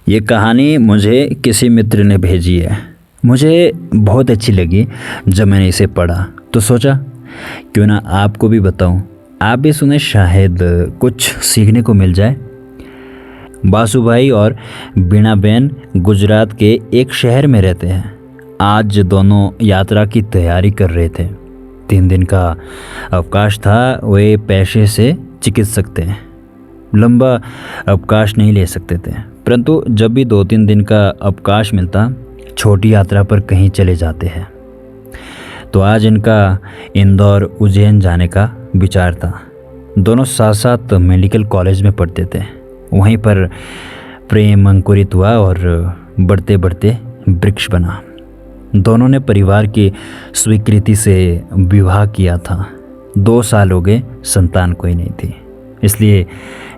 ये कहानी मुझे किसी मित्र ने भेजी है। मुझे बहुत अच्छी लगी जब मैंने इसे पढ़ा तो सोचा क्यों ना आपको भी बताऊं। आप भी सुने, शायद कुछ सीखने को मिल जाए। बासु भाई और बीणा बहन गुजरात के एक शहर में रहते हैं। आज दोनों यात्रा की तैयारी कर रहे थे। 3 दिन का अवकाश था। वे पेशे से चिकित्सक थे, लंबा अवकाश नहीं ले सकते थे, परंतु जब भी 2-3 दिन का अवकाश मिलता छोटी यात्रा पर कहीं चले जाते हैं। तो आज इनका इंदौर उज्जैन जाने का विचार था। दोनों साथ साथ मेडिकल कॉलेज में पढ़ते थे। वहीं पर प्रेम अंकुरित हुआ और बढ़ते बढ़ते वृक्ष बना। दोनों ने परिवार की स्वीकृति से विवाह किया था। 2 साल हो गए, संतान कोई नहीं थी, इसलिए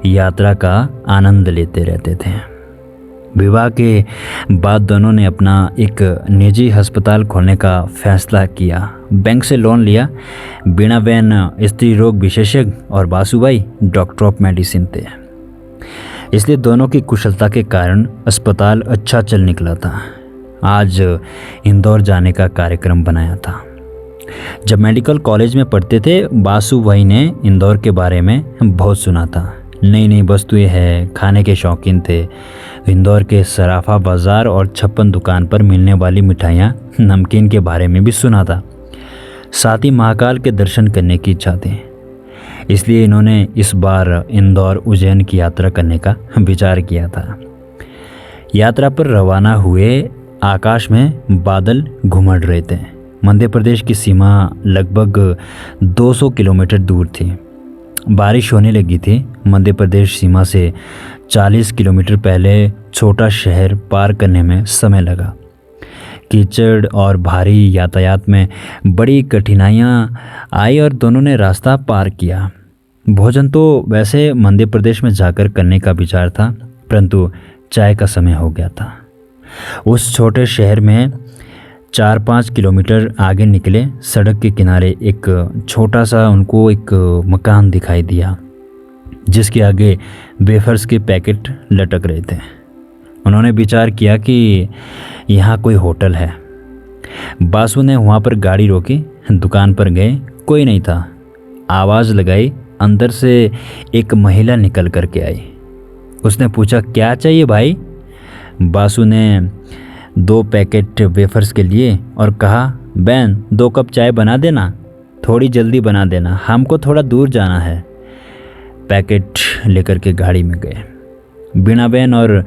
यात्रा का आनंद लेते रहते थे। विवाह के बाद दोनों ने अपना एक निजी अस्पताल खोलने का फैसला किया। बैंक से लोन लिया। बीणा बहन स्त्री रोग विशेषज्ञ और बासुभाई डॉक्टर ऑफ मेडिसिन थे, इसलिए दोनों की कुशलता के कारण अस्पताल अच्छा चल निकला था। आज इंदौर जाने का कार्यक्रम बनाया था। जब मेडिकल कॉलेज में पढ़ते थे, बासु भाई ने इंदौर के बारे में बहुत सुना था। नई नई वस्तुएं हैं, खाने के शौकीन थे। इंदौर के सराफा बाज़ार और 56 दुकान पर मिलने वाली मिठाइयाँ, नमकीन के बारे में भी सुना था। साथ ही महाकाल के दर्शन करने की इच्छा थी, इसलिए इन्होंने इस बार इंदौर उज्जैन की यात्रा करने का विचार किया था। यात्रा पर रवाना हुए। आकाश में बादल घुमड़ रहे थे। मध्य प्रदेश की सीमा लगभग 200 किलोमीटर दूर थी। बारिश होने लगी थी। मध्य प्रदेश सीमा से 40 किलोमीटर पहले छोटा शहर पार करने में समय लगा। कीचड़ और भारी यातायात में बड़ी कठिनाइयाँ आई और दोनों ने रास्ता पार किया। भोजन तो वैसे मध्य प्रदेश में जाकर करने का विचार था, परंतु चाय का समय हो गया था। उस छोटे शहर में 4-5 किलोमीटर आगे निकले। सड़क के किनारे एक छोटा सा उनको एक मकान दिखाई दिया, जिसके आगे वेफर्स के पैकेट लटक रहे थे। उन्होंने विचार किया कि यहाँ कोई होटल है। बासु ने वहाँ पर गाड़ी रोकी, दुकान पर गए। कोई नहीं था। आवाज़ लगाई। अंदर से एक महिला निकल कर के आई। उसने पूछा, क्या चाहिए भाई? बासु ने 2 पैकेट वेफर्स के लिए और कहा, बहन 2 कप चाय बना देना, थोड़ी जल्दी बना देना, हमको थोड़ा दूर जाना है। पैकेट लेकर के गाड़ी में गए। बीणा बहन और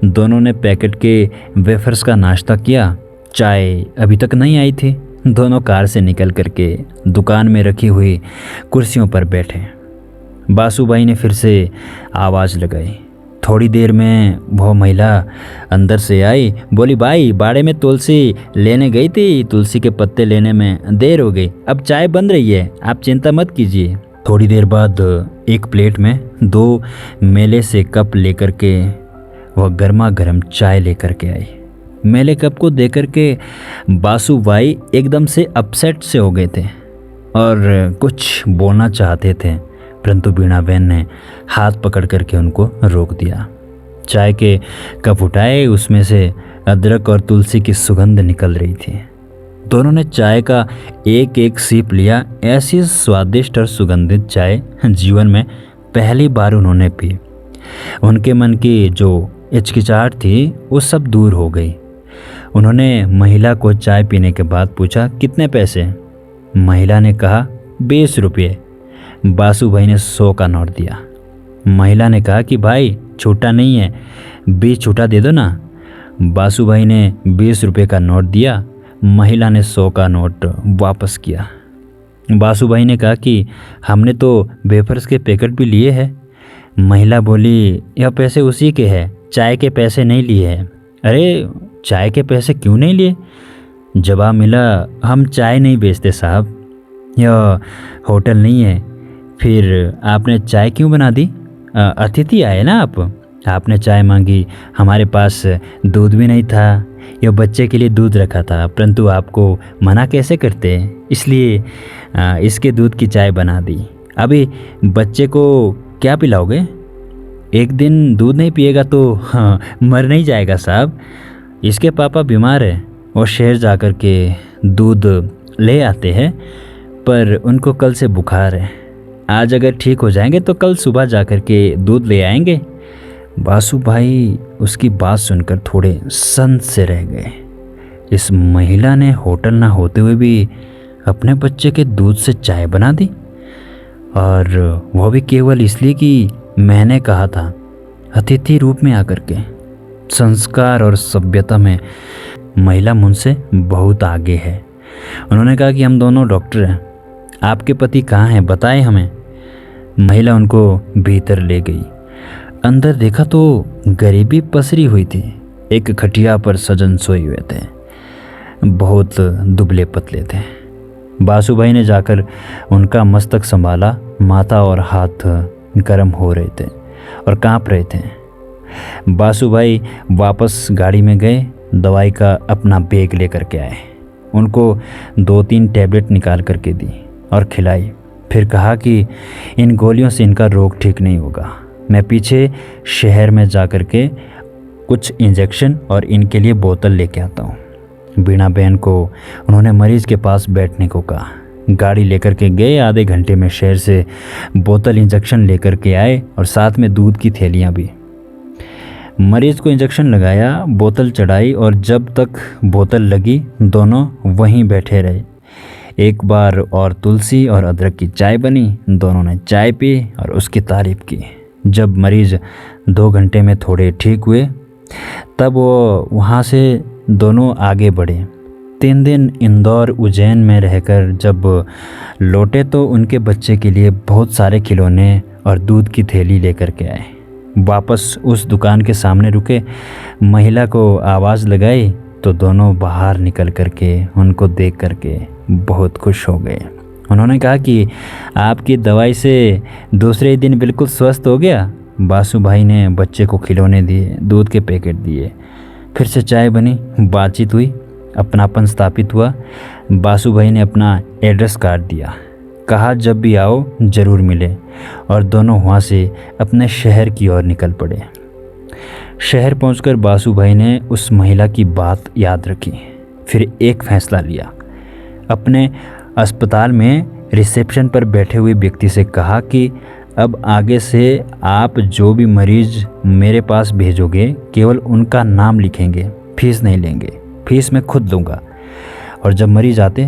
दोनों ने पैकेट के वेफर्स का नाश्ता किया। चाय अभी तक नहीं आई थी। दोनों कार से निकल करके दुकान में रखी हुई कुर्सियों पर बैठे। बासु भाई ने फिर से आवाज़ लगाई। थोड़ी देर में वह महिला अंदर से आई। बोली, भाई बाड़े में तुलसी लेने गई थी, तुलसी के पत्ते लेने में देर हो गई, अब चाय बन रही है, आप चिंता मत कीजिए। थोड़ी देर बाद एक प्लेट में 2 मेले से कप लेकर के वह गर्मा गर्म चाय लेकर के आई। मेले कप को देकर के बासु भाई एकदम से अपसेट से हो गए थे और कुछ बोलना चाहते थे, परंतु बीणा बहन ने हाथ पकड़ करके उनको रोक दिया। चाय के कप उठाए, उसमें से अदरक और तुलसी की सुगंध निकल रही थी। दोनों ने चाय का एक एक सीप लिया। ऐसी स्वादिष्ट और सुगंधित चाय जीवन में पहली बार उन्होंने पी। उनके मन की जो हिचकिचाहट थी वो सब दूर हो गई। उन्होंने महिला को चाय पीने के बाद पूछा, कितने पैसे? महिला ने कहा, 20 रुपये। बासु भाई ने 100 का नोट दिया। महिला ने कहा कि भाई छूटा नहीं है, 20 छूटा दे दो ना। बासु भाई ने 20 रुपये का नोट दिया। महिला ने 100 का नोट वापस किया। बासु भाई ने कहा कि हमने तो वेफर्स के पैकेट भी लिए हैं। महिला बोली, यह पैसे उसी के हैं, चाय के पैसे नहीं लिए हैं। अरे चाय के पैसे क्यों नहीं लिए? जवाब मिला, हम चाय नहीं बेचते साहब, यह होटल नहीं है। फिर आपने चाय क्यों बना दी? अतिथि आए ना आपने चाय मांगी, हमारे पास दूध भी नहीं था। यह बच्चे के लिए दूध रखा था, परंतु आपको मना कैसे करते, इसलिए इसके दूध की चाय बना दी। अभी बच्चे को क्या पिलाओगे? एक दिन दूध नहीं पिएगा तो हाँ मर नहीं जाएगा साहब। इसके पापा बीमार है और शहर जा कर के दूध ले आते हैं, पर उनको कल से बुखार है। आज अगर ठीक हो जाएंगे तो कल सुबह जा कर के दूध ले आएंगे। बासु भाई उसकी बात सुनकर थोड़े संत से रह गए। इस महिला ने होटल ना होते हुए भी अपने बच्चे के दूध से चाय बना दी, और वह भी केवल इसलिए कि मैंने कहा था अतिथि रूप में आकर के। संस्कार और सभ्यता में महिला मुझसे बहुत आगे है। उन्होंने कहा कि हम दोनों डॉक्टर हैं, आपके पति कहाँ हैं बताएं हमें। महिला उनको भीतर ले गई। अंदर देखा तो गरीबी पसरी हुई थी। एक खटिया पर सजन सोए हुए थे, बहुत दुबले पतले थे। बासु भाई ने जाकर उनका मस्तक संभाला। माथा और हाथ गर्म हो रहे थे और कांप रहे थे। बासु भाई वापस गाड़ी में गए, दवाई का अपना बैग लेकर के आए। उनको 2-3 टैबलेट निकाल करके दी और खिलाई। फिर कहा कि इन गोलियों से इनका रोग ठीक नहीं होगा, मैं पीछे शहर में जा कर के कुछ इंजेक्शन और इनके लिए बोतल लेके आता हूँ। बीणा बहन को उन्होंने मरीज के पास बैठने को कहा। गाड़ी लेकर के गए। आधे घंटे में शहर से बोतल इंजेक्शन लेकर के आए और साथ में दूध की थैलियाँ भी। मरीज को इंजेक्शन लगाया, बोतल चढ़ाई, और जब तक बोतल लगी दोनों वहीं बैठे रहे। एक बार और तुलसी और अदरक की चाय बनी। दोनों ने चाय पी और उसकी तारीफ की। जब मरीज 2 घंटे में थोड़े ठीक हुए तब वो वहाँ से दोनों आगे बढ़े। 3 दिन इंदौर उज्जैन में रहकर जब लौटे तो उनके बच्चे के लिए बहुत सारे खिलौने और दूध की थैली लेकर के आए। वापस उस दुकान के सामने रुके, महिला को आवाज़ लगाई तो दोनों बाहर निकल करके उनको देख करके बहुत खुश हो गए। उन्होंने कहा कि आपकी दवाई से दूसरे ही दिन बिल्कुल स्वस्थ हो गया। बासु भाई ने बच्चे को खिलौने दिए, दूध के पैकेट दिए। फिर से चाय बनी, बातचीत हुई, अपनापन स्थापित हुआ। बासु भाई ने अपना एड्रेस कार्ड दिया, कहा जब भी आओ ज़रूर मिले, और दोनों वहाँ से अपने शहर की ओर निकल पड़े। शहर पहुंचकर बासु भाई ने उस महिला की बात याद रखी। फिर एक फैसला लिया। अपने अस्पताल में रिसेप्शन पर बैठे हुए व्यक्ति से कहा कि अब आगे से आप जो भी मरीज मेरे पास भेजोगे केवल उनका नाम लिखेंगे, फीस नहीं लेंगे, फीस मैं खुद दूंगा। और जब मरीज आते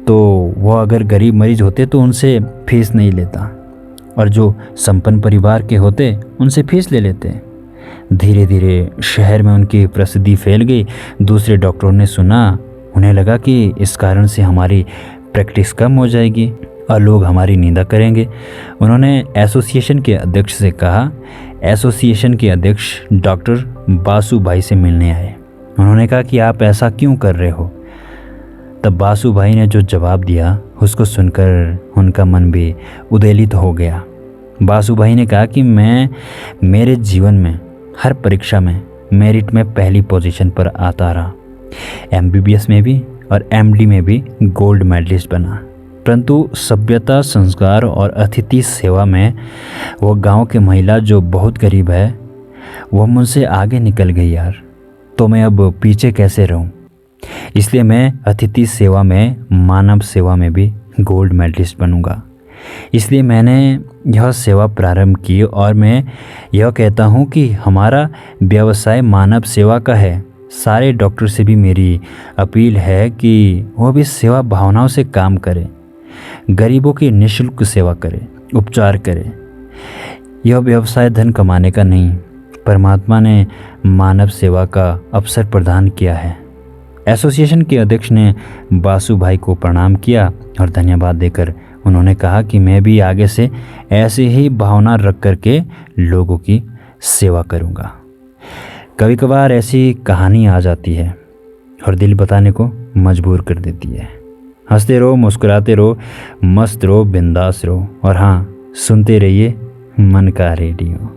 तो वो अगर गरीब मरीज होते तो उनसे फीस नहीं लेता, और जो संपन्न परिवार के होते उनसे फीस ले लेते। धीरे धीरे शहर में उनकी प्रसिद्धि फैल गई। दूसरे डॉक्टरों ने सुना, उन्हें लगा कि इस कारण से हमारी प्रैक्टिस कम हो जाएगी और लोग हमारी निंदा करेंगे। उन्होंने एसोसिएशन के अध्यक्ष से कहा। एसोसिएशन के अध्यक्ष डॉक्टर बासु भाई से मिलने आए। उन्होंने कहा कि आप ऐसा क्यों कर रहे हो। तब बासु भाई ने जो जवाब दिया उसको सुनकर उनका मन भी उद्वेलित हो गया। बासु भाई ने कहा कि मैं मेरे जीवन में हर परीक्षा में मेरिट में पहली पोजीशन पर आता रहा, एमबीबीएस में भी और एमडी में भी गोल्ड मेडलिस्ट बना, परंतु सभ्यता, संस्कार और अतिथि सेवा में वो गांव की महिला जो बहुत गरीब है वो मुझसे आगे निकल गई यार। तो मैं अब पीछे कैसे रहूं। इसलिए मैं अतिथि सेवा में, मानव सेवा में भी गोल्ड मेडलिस्ट बनूंगा। इसलिए मैंने यह सेवा प्रारंभ की और मैं यह कहता हूं कि हमारा व्यवसाय मानव सेवा का है। सारे डॉक्टर से भी मेरी अपील है कि वो भी सेवा भावनाओं से काम करें, गरीबों की निःशुल्क सेवा करें, उपचार करें। यह व्यवसाय धन कमाने का नहीं, परमात्मा ने मानव सेवा का अवसर प्रदान किया है। एसोसिएशन के अध्यक्ष ने बासु भाई को प्रणाम किया और धन्यवाद देकर उन्होंने कहा कि मैं भी आगे से ऐसे ही भावना रख करके लोगों की सेवा करूंगा। कभी कभार ऐसी कहानी आ जाती है और दिल बताने को मजबूर कर देती है। हंसते रहो, मुस्कुराते रहो, मस्त रहो, बिंदास रहो, और हाँ, सुनते रहिए मन का रेडियो।